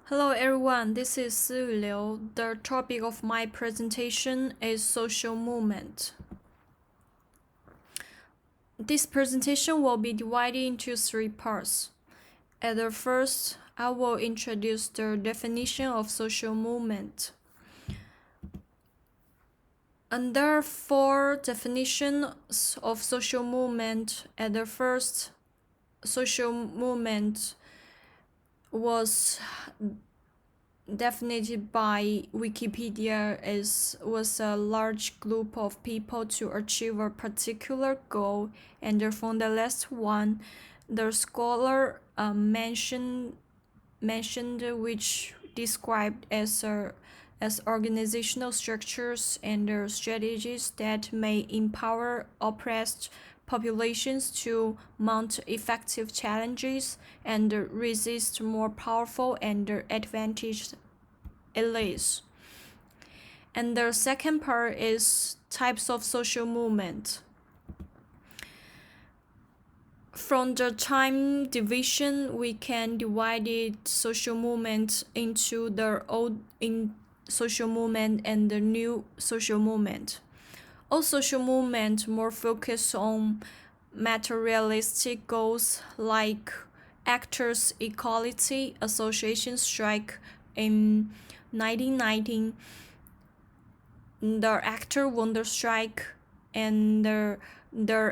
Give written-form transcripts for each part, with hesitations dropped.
Hello everyone, this is Siyu. The topic of my presentation is social movement. This presentation will be divided into three parts. At the first, I will introduce the definition of social movement. And there are four definitions of social movement. At the first, social movement was definited by Wikipedia as was a large group of people to achieve a particular goal, and from the last one, the scholar mentioned which described as organizational structures and strategies that may empower oppressed populations to mount effective challenges and resist more powerful and advantaged elites. And the second part is types of social movement. From the time division, we can divide it social movement into the old in social movement and the new social movement. Old social movement more focused on materialistic goals like actors equality association strike in 1919. The actor won the strike, and the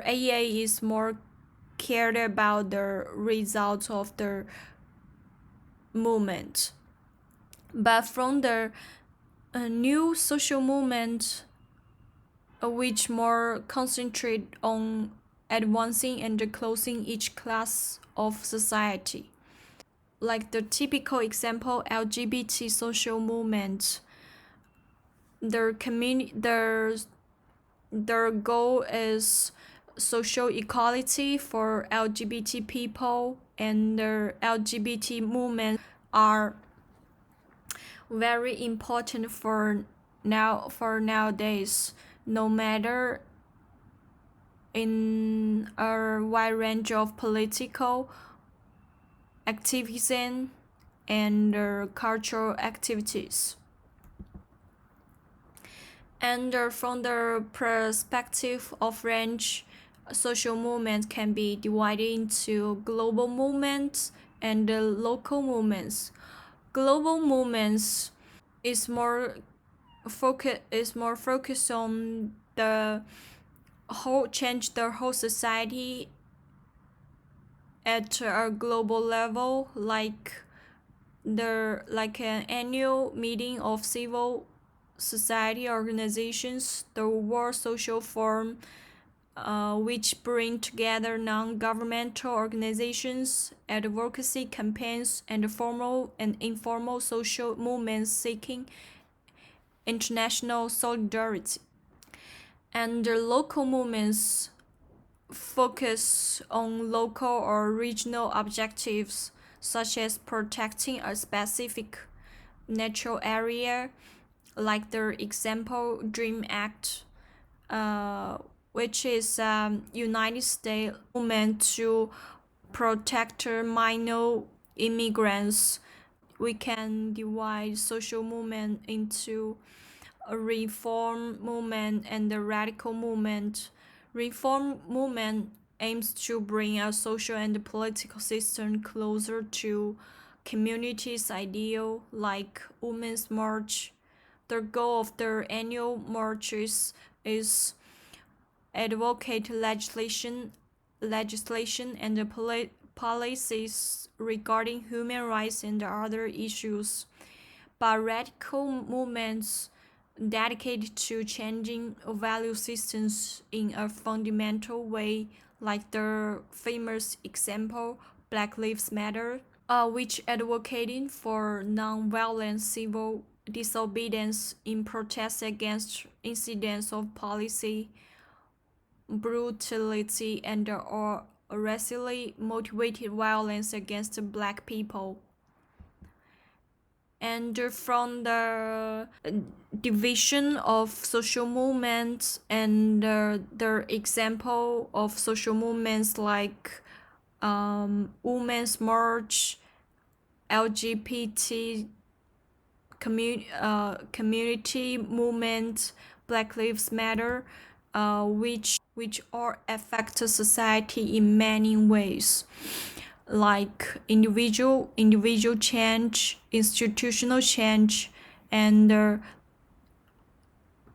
AA is more cared about the results of the movement. But from the new social movement, which more concentrate on advancing and closing each class of society. Like the typical example, LGBT social movement, their goal is social equality for LGBT people, and the LGBT movement are very important for nowadays, no matter in a wide range of political activism and cultural activities. And from the perspective of range, social movement can be divided into global movements and local movements. Global movements is more focused on the whole society at a global level, like an annual meeting of civil society organizations, the World Social Forum, which bring together non-governmental organizations, advocacy campaigns, and formal and informal social movements seeking international solidarity. And the local movements focus on local or regional objectives, such as protecting a specific natural area, like the example Dream Act, which is United States movement to protect minor immigrants. We can divide social movement into a reform movement and the radical movement. Reform movement aims to bring a social and political system closer to communities' ideal, like Women's March. The goal of the annual marches is advocate legislation and policies regarding human rights and other issues. But radical movements dedicated to changing value systems in a fundamental way, like the famous example Black Lives Matter, which advocating for non-violent civil disobedience in protest against incidents of policy brutality and or racially motivated violence against black people. And from the division of social movements and the example of social movements like Women's March, LGBT community movement, Black Lives Matter, which all affect society in many ways, like individual change, institutional change, and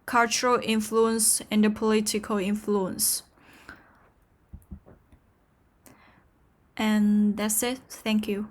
cultural influence and political influence. And that's it. Thank you.